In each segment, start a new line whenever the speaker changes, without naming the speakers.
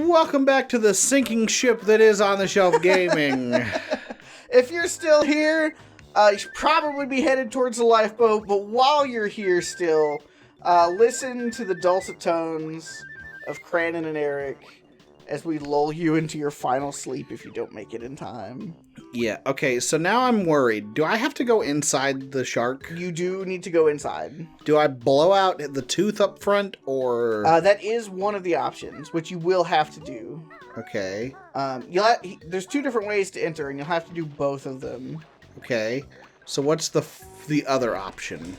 Welcome back to the sinking ship that is On the Shelf Gaming.
If you're still here, you should probably be headed towards the lifeboat, but while you're here still, listen to the dulcet tones of Cranon and Eric as we lull you into your final sleep if you don't make it in time.
Yeah, okay, so now I'm worried. Do I have to go inside the shark?
You do need to go inside.
Do I blow out the tooth up front, or...?
That is one of the options, which you will have to do.
Okay.
There's two different ways to enter, and you'll have to do both of them.
Okay. So what's the other option?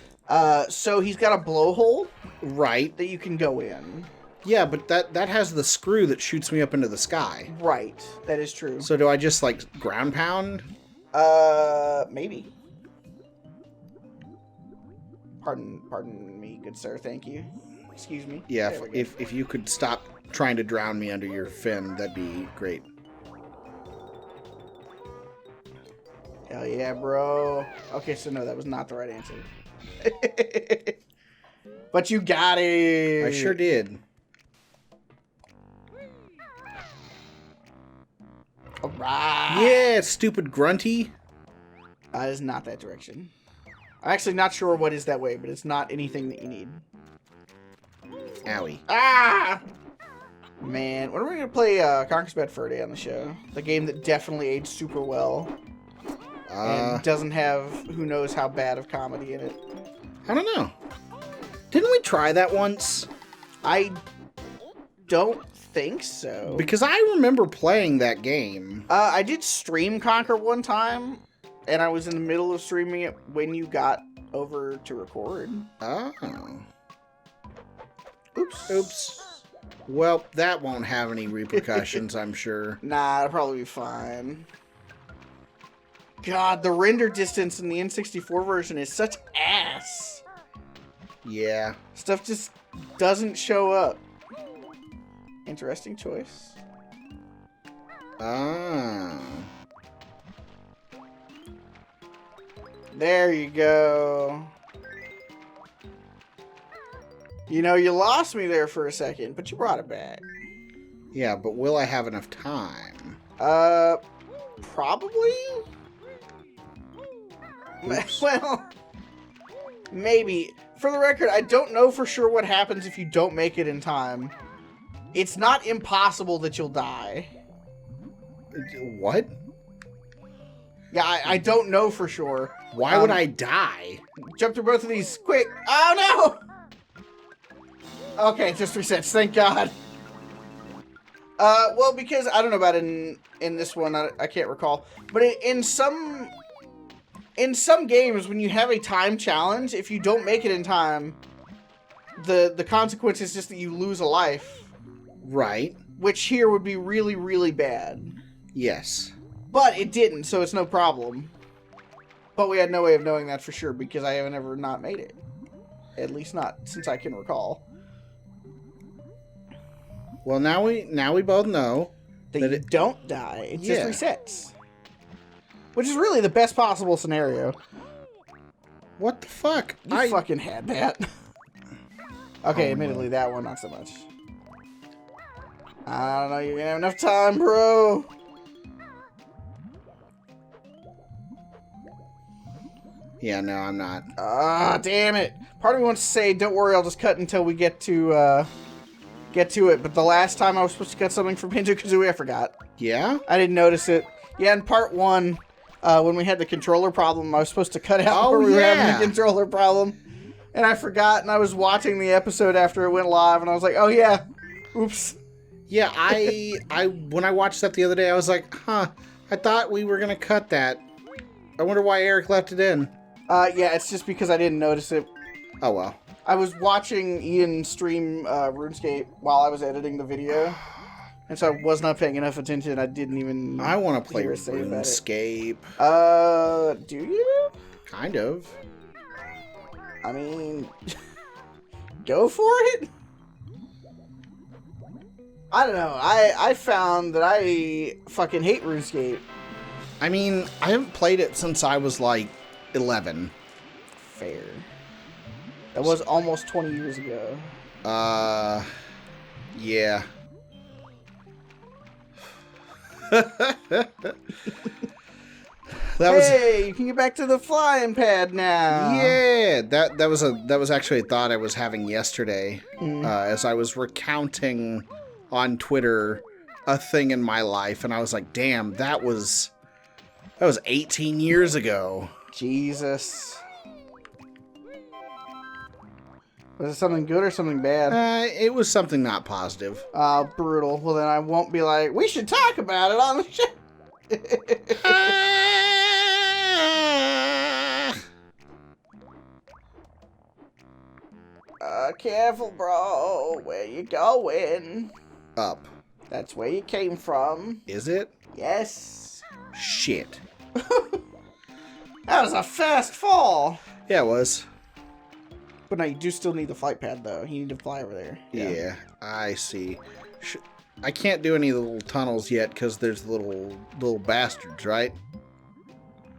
So he's got a blowhole.
Right.
That you can go in.
Yeah, but that has the screw that shoots me up into the sky.
Right. That is true.
So do I just, like, ground pound?
Maybe. Pardon me, good sir. Thank you. Excuse me.
Yeah, if you could stop trying to drown me under your fin, that'd be great.
Hell yeah, bro. Okay, so no, that was not the right answer. But you got it.
I sure did.
Alright.
Yeah, stupid grunty.
It's not that direction. I'm actually not sure what is that way, but it's not anything that you need.
Owie.
Ah! Man, when are we going to play Conker's Bad Fur Day on the show? The game that definitely aged super well. And doesn't have who knows how bad of comedy in it.
I don't know. Didn't we try that once?
I don't think so.
Because I remember playing that game.
I did stream Conker one time, and I was in the middle of streaming it when you got over to record.
Oh.
Oops.
Well, that won't have any repercussions, I'm sure.
Nah, it'll probably be fine. God, the render distance in the N64 version is such ass.
Yeah.
Stuff just doesn't show up. Interesting choice. There you go. You know, you lost me there for a second, but you brought it back.
Yeah, but will I have enough time?
Probably? Well, maybe. For the record, I don't know for sure what happens if you don't make it in time. It's not impossible that you'll die.
What?
Yeah, I don't know for sure.
Why would I die?
Jump through both of these, quick! Oh no! Okay, just resets, thank God. Well, because I don't know about in this one, I can't recall. But in some games, when you have a time challenge, if you don't make it in time, the consequence is just that you lose a life.
Right.
Which here would be really, really bad.
Yes.
But it didn't, so it's no problem. But we had no way of knowing that for sure, because I haven't ever not made it. At least not since I can recall.
Well, now we both know
that you don't die. It just resets. Which is really the best possible scenario.
What the fuck?
You fucking had that. Okay, admittedly, that one, not so much. I don't know, you're gonna have enough time, bro.
Yeah, no, I'm not.
Ah, damn it. Part of me wants to say, don't worry, I'll just cut until we get to it. But the last time I was supposed to cut something from Banjo-Kazooie, I forgot.
Yeah?
I didn't notice it. Yeah, in part one, when we had the controller problem, I was supposed to cut out where we were having the controller problem. And I forgot, and I was watching the episode after it went live, and I was like, oh yeah, oops.
Yeah, when I watched that the other day, I was like, huh, I thought we were going to cut that. I wonder why Eric left it in.
Yeah, it's just because I didn't notice it.
Oh, well.
I was watching Ian stream RuneScape while I was editing the video. And so I was not paying enough attention. I didn't even...
I want to play RuneScape.
Do you?
Kind of.
I mean... go for it? I don't know. I found that I fucking hate RuneScape.
I mean, I haven't played it since I was, like, 11.
Fair. That was almost 20 years ago.
Yeah.
Hey, you can get back to the flying pad now.
Yeah, that was actually a thought I was having yesterday as I was recounting on Twitter a thing in my life, and I was like, damn, that was 18 years ago.
Jesus. Was it something good or something bad?
It was something not positive.
Oh, brutal. Well, then I won't be like, we should talk about it on the show. Careful, bro. Where you going?
Up.
That's where you came from.
Is it?
Yes.
Shit.
That was a fast fall.
Yeah, it was.
But no, you do still need the flight pad, though. You need to fly over there.
Yeah, I see. I can't do any of the little tunnels yet because there's little bastards, right?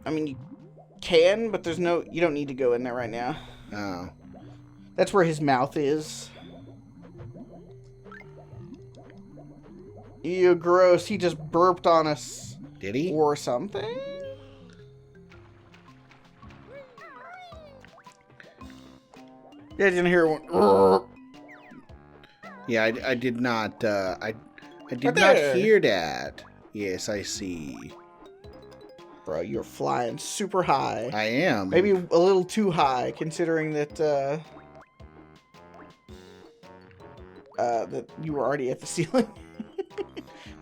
I mean, you can, but there's no... You don't need to go in there right now.
Oh.
That's where his mouth is. Ew, gross. He just burped on us.
Did he?
Or something? Yeah, I didn't hear one.
Yeah, I did not. I did
Right
not
there.
hear that. Yes, I see.
Bro, you're flying super high.
I am.
Maybe a little too high, considering that that you were already at the ceiling.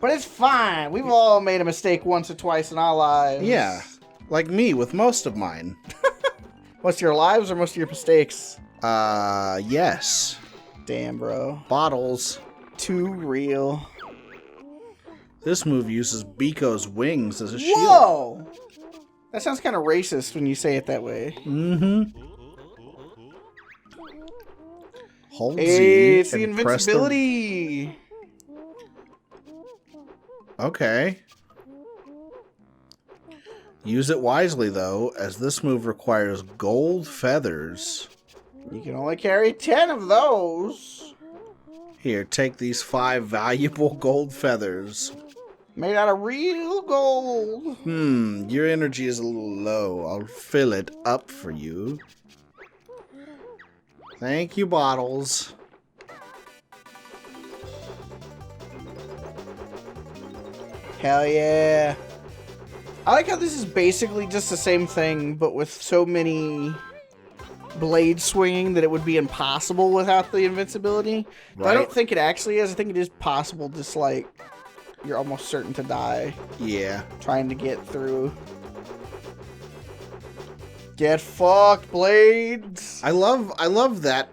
But it's fine. We've all made a mistake once or twice in our lives.
Yeah, like me with most of mine.
Most of your lives or most of your mistakes?
Yes.
Damn, bro.
Bottles.
Too real.
This move uses Biko's wings as a shield.
Whoa! That sounds kind of racist when you say it that way.
Mm-hmm. Hold Z.
Hey, it's the
and press
invincibility.
Okay. Use it wisely, though, as this move requires gold feathers.
You can only carry 10 of those.
Here, take these 5 valuable gold feathers.
Made out of real gold.
Your energy is a little low. I'll fill it up for you. Thank you, Bottles.
Hell yeah. I like how this is basically just the same thing, but with so many blades swinging that it would be impossible without the invincibility. But I
Right.
don't think it actually is. I think it is possible, just like you're almost certain to die
Yeah.
trying to get through. Get fucked, blades.
I love that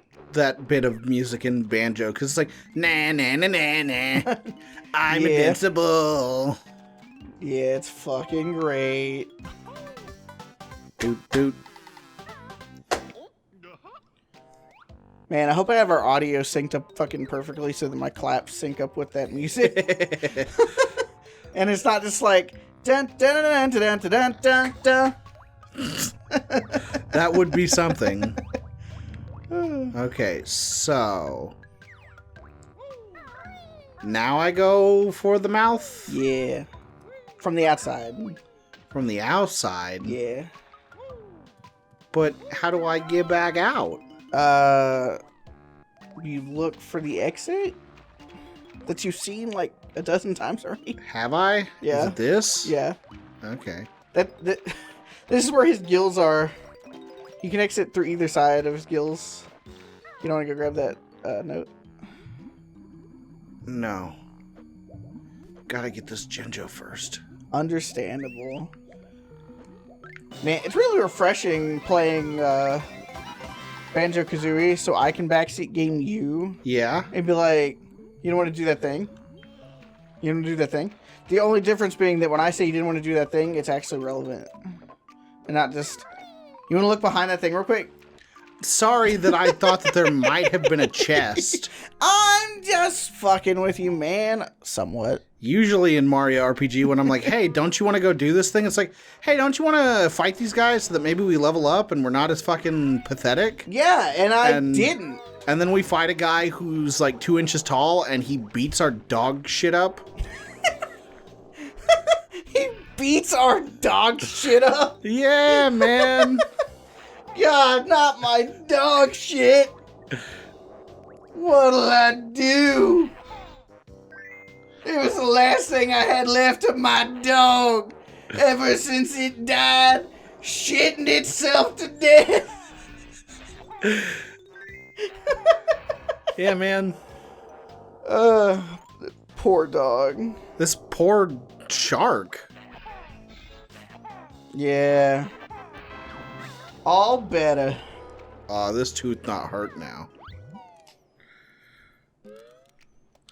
bit of music in Banjo because it's like na na na na na. I'm
Yeah.
invincible.
Yeah, it's fucking great.
Doot doot.
Man, I hope I have our audio synced up fucking perfectly so that my claps sync up with that music. And it's not just like dun dun dun dun dun dun dun dun.
That would be something. Okay, so now I go for the mouth
Yeah. From the outside.
from the outside.
Yeah.
But how do I get back out?
You look for the exit that you've seen like a dozen times already.
Have I?
Yeah.
Is it this?
Yeah.
Okay.
That this is where his gills are. You can exit through either side of his gills. You don't want to go grab that note?
No. Gotta get this Genjo first.
Understandable. Man, it's really refreshing playing Banjo-Kazooie so I can backseat game you
Yeah.
and be like, you don't want to do that thing? You don't want to do that thing? The only difference being that when I say you didn't want to do that thing, it's actually relevant. And not just, you want to look behind that thing real quick?
Sorry that I thought that there might have been a chest.
I'm just fucking with you, man. Somewhat.
Usually in Mario RPG, when I'm like, hey, don't you want to go do this thing? It's like, hey, don't you want to fight these guys so that maybe we level up and we're not as fucking pathetic?
Yeah, and I
And-
didn't.
And then we fight a guy who's like 2 inches tall and he beats our dog shit up.
beats our dog shit up.
Yeah, man.
God, not my dog shit. What'll I do? It was the last thing I had left of my dog ever since it died, shitting itself to death.
Yeah, man.
Poor dog.
This poor shark.
Yeah. All better.
This tooth not hurt now.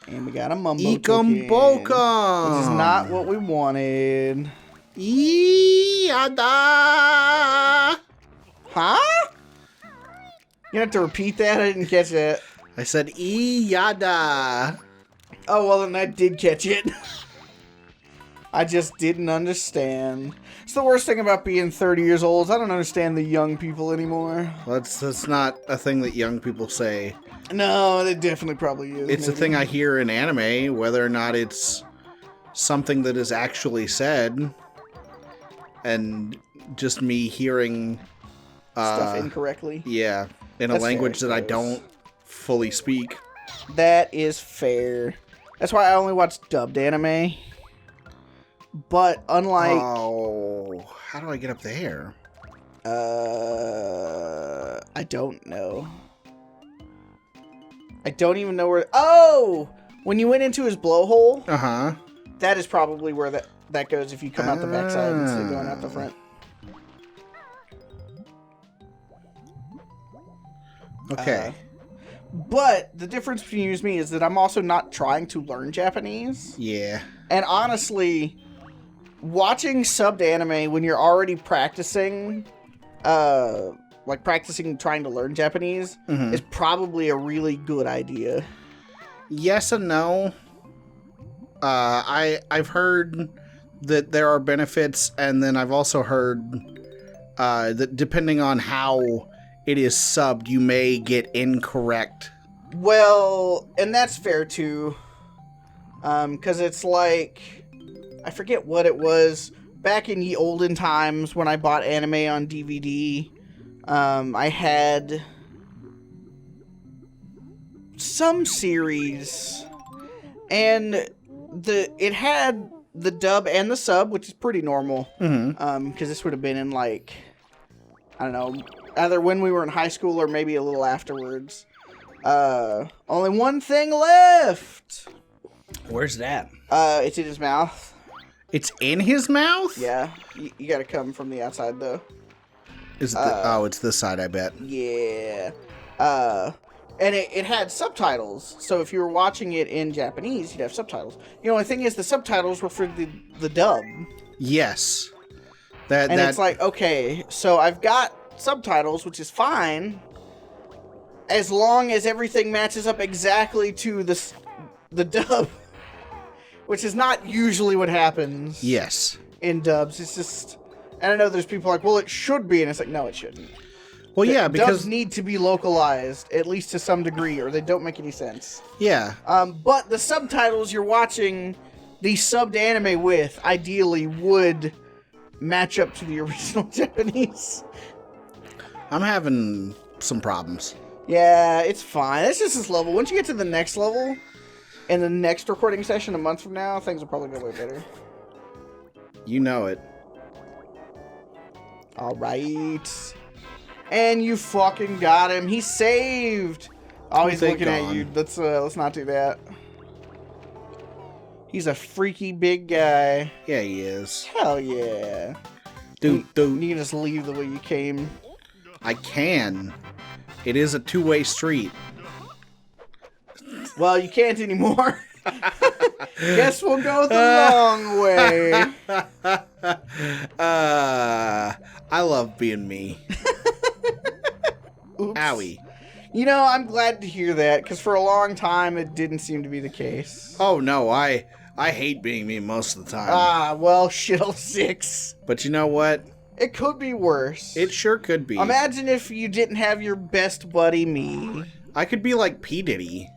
And we got a mumbo
Ekum
token,
bokum.
which is not what we wanted.
Yada.
Huh? You have to repeat that? I didn't catch that.
I said yada.
Oh, well, then I did catch it. I just didn't understand. It's the worst thing about being 30 years old. I don't understand the young people anymore.
Well, that's not a thing that young people say.
No, it definitely probably is.
It's a thing I hear in anime, whether or not it's something that is actually said. And just me hearing...
stuff incorrectly.
Yeah, in a language that I don't fully speak.
That is fair. That's why I only watch dubbed anime. But unlike...
Oh, how do I get up there?
I don't know. I don't even know where... Oh! When you went into his blowhole,
Uh-huh.
that is probably where that goes if you come out the backside instead of going out the front.
Okay.
But the difference between you and me is that I'm also not trying to learn Japanese.
Yeah.
And honestly, watching subbed anime when you're already practicing, practicing trying to learn Japanese, is probably a really good idea.
Yes and no. I've heard that there are benefits, and then I've also heard that depending on how it is subbed, you may get incorrect.
Well, and that's fair too. Because it's like, I forget what it was. Back in the olden times when I bought anime on DVD, I had some series, and it had the dub and the sub, which is pretty normal. Because this would have been in like, I don't know, either when we were in high school or maybe a little afterwards. Only one thing left.
Where's that?
It's in his mouth.
It's in his mouth?
Yeah, you gotta come from the outside though.
Is it it's this side, I bet.
Yeah. And it had subtitles, so if you were watching it in Japanese, you'd have subtitles. The only thing is the subtitles were for the dub.
Yes.
It's like, okay, so I've got subtitles, which is fine, as long as everything matches up exactly to the dub, which is not usually what happens.
Yes.
In dubs, it's just, and I know there's people like, well, it should be, and it's like, no, it shouldn't.
Well, yeah, because
dubs need to be localized, at least to some degree, or they don't make any sense.
Yeah.
But the subtitles you're watching the subbed anime with, ideally, would match up to the original Japanese.
I'm having some problems.
Yeah, it's fine. It's just this level. Once you get to the next level, in the next recording session a month from now, things will probably go way better.
You know it.
Alright. And you fucking got him. He saved. Oh, he's looking at you. Let's not do that. He's a freaky big guy.
Yeah, he is.
Hell yeah.
Dude.
You can just leave the way you came.
I can. It is a two-way street.
Well, you can't anymore. Guess we'll go the long way.
I love being me.
Oops.
Owie.
You know, I'm glad to hear that, because for a long time, it didn't seem to be the case.
Oh, no, I hate being me most of the time.
Ah, well, shit'll 6.
But you know what?
It could be worse.
It sure could be.
Imagine if you didn't have your best buddy, me.
I could be like P. Diddy.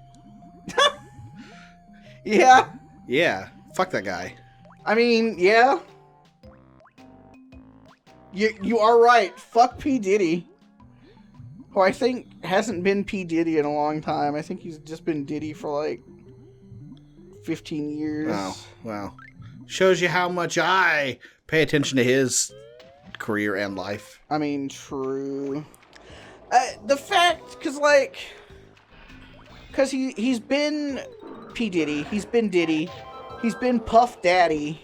Yeah.
Yeah. Fuck that guy.
I mean, yeah. You are right. Fuck P. Diddy. Who I think hasn't been P. Diddy in a long time. I think he's just been Diddy for like 15 years.
Oh, well. Shows you how much I pay attention to his career and life.
I mean, true. The fact, because he's been P. Diddy, he's been Diddy, he's been Puff Daddy,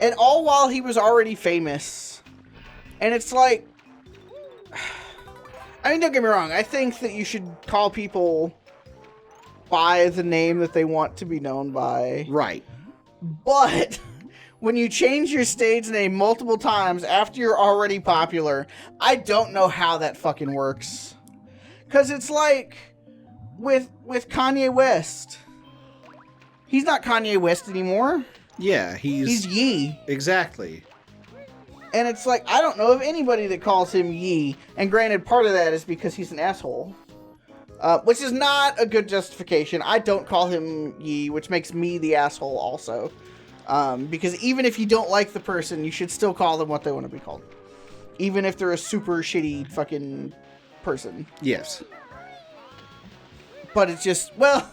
and all while he was already famous. And it's like, I mean, don't get me wrong, I think that you should call people by the name that they want to be known by.
Right.
But when you change your stage name multiple times after you're already popular, I don't know how that fucking works. Because it's like with Kanye West. He's not Kanye West anymore.
Yeah, he's
Ye.
Exactly.
And it's like, I don't know of anybody that calls him Ye. And granted, part of that is because he's an asshole. Which is not a good justification. I don't call him Ye, which makes me the asshole also. Because even if you don't like the person, you should still call them what they want to be called. Even if they're a super shitty fucking person.
Yes.
But it's just, well,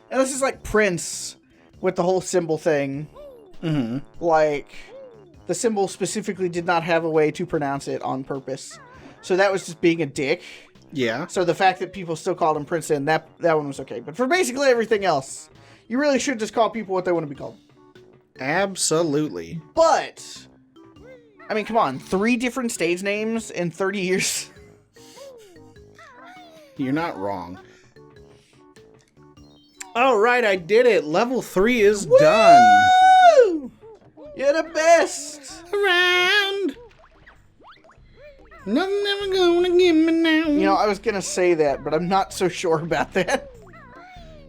and this is like Prince with the whole symbol thing.
Mm-hmm.
Like, the symbol specifically did not have a way to pronounce it on purpose. So that was just being a dick.
Yeah.
So the fact that people still called him Prince, and that one was okay. But for basically everything else, you really should just call people what they want to be called.
Absolutely.
But, I mean, come on. 3 different stage names in 30 years.
You're not wrong. All right, I did it. Level 3 is done.
Woo! You're the best.
Around. Nothing ever gonna give me now.
You know, I was going to say that, but I'm not so sure about that.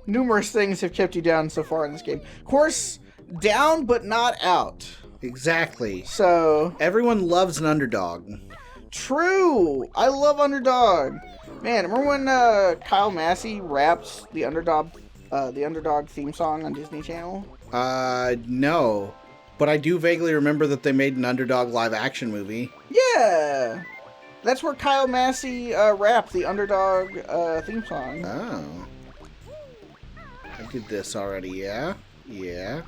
Numerous things have kept you down so far in this game. Of course, down but not out.
Exactly.
So,
everyone loves an underdog.
True. I love Underdog. Man, remember when Kyle Massey raps the Underdog theme song on Disney Channel?
No. But I do vaguely remember that they made an Underdog live-action movie.
Yeah. That's where Kyle Massey rapped the Underdog theme song.
Oh. I did this already, yeah? Yeah.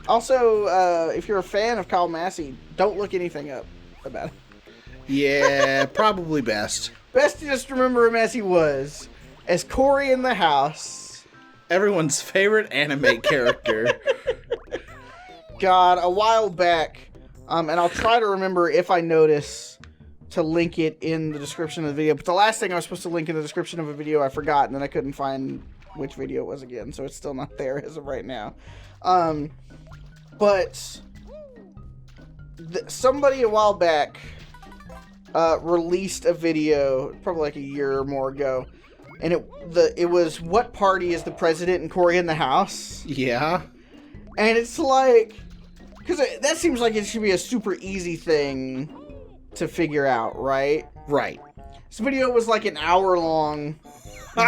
Also, if you're a fan of Kyle Massey, don't look anything up about it.
Yeah, probably best.
Best to just remember him as he was. As Cory in the house.
Everyone's favorite anime character.
God, a while back, and I'll try to remember if I notice to link it in the description of the video. But the last thing I was supposed to link in the description of a video, I forgot, and then I couldn't find which video it was again, so it's still not there as of right now. But somebody a while back released a video, probably like a year or more ago, and it was what party is the president and Cory in the house?
Yeah.
And it's like, because that seems like it should be a super easy thing to figure out, right?
Right.
This video was like an hour long,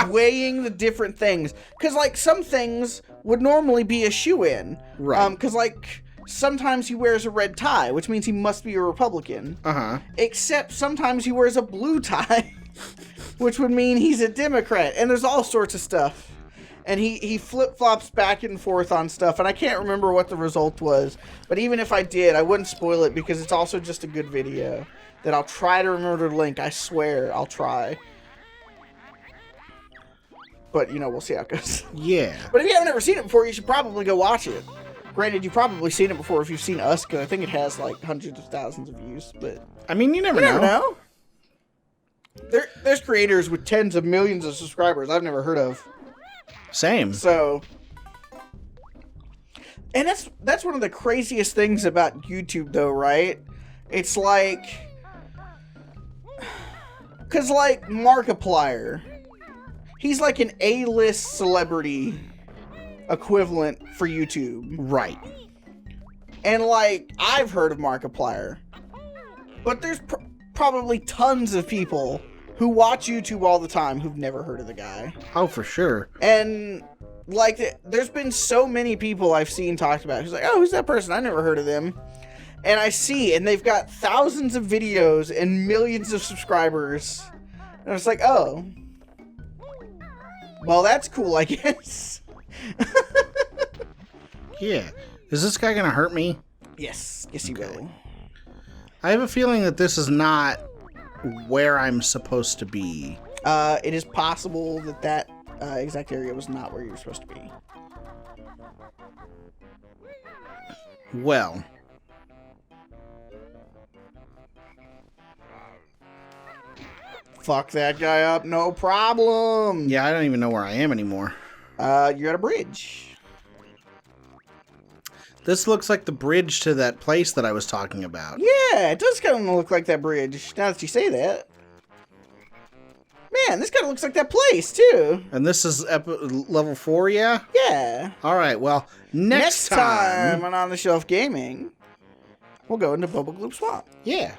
weighing the different things. Because, like, some things would normally be a shoe-in.
Right.
Because, like, sometimes he wears a red tie, which means he must be a Republican.
Uh-huh.
Except sometimes he wears a blue tie, which would mean he's a Democrat. And there's all sorts of stuff. And he flip-flops back and forth on stuff, and I can't remember what the result was. But even if I did, I wouldn't spoil it because it's also just a good video that I'll try to remember to link. I swear I'll try. But, you know, we'll see how it goes.
Yeah.
But if you haven't ever seen it before, you should probably go watch it. Granted, you've probably seen it before if you've seen us, because I think it has, like, hundreds of thousands of views. But
I mean, you never know.
There's creators with tens of millions of subscribers I've never heard of.
Same.
So, and that's one of the craziest things about YouTube, though, right? It's like, because, like, Markiplier, he's like an A-list celebrity equivalent for YouTube.
Right.
And, like, I've heard of Markiplier, but there's probably tons of people who watch YouTube all the time who've never heard of the guy.
Oh, for sure.
And, like, there's been so many people I've seen talked about it. Who's like, oh, who's that person? I never heard of them. And I see, and they've got thousands of videos and millions of subscribers. And I was like, oh. Well, that's cool, I guess.
Yeah. Is this guy gonna hurt me?
Yes. Yes, he will.
I have a feeling that this is not where I'm supposed to be.
It is possible that exact area was not where you were supposed to be.
Well.
Fuck that guy up, no problem.
Yeah, I don't even know where I am anymore.
You're at a bridge.
This looks like the bridge to that place that I was talking about.
Yeah, it does kind of look like that bridge, now that you say that. Man, this kind of looks like that place, too.
And this is level 4, yeah?
Yeah.
All right, well, next time
on On the Shelf Gaming, we'll go into Bubble Gloop Swamp.
Yeah.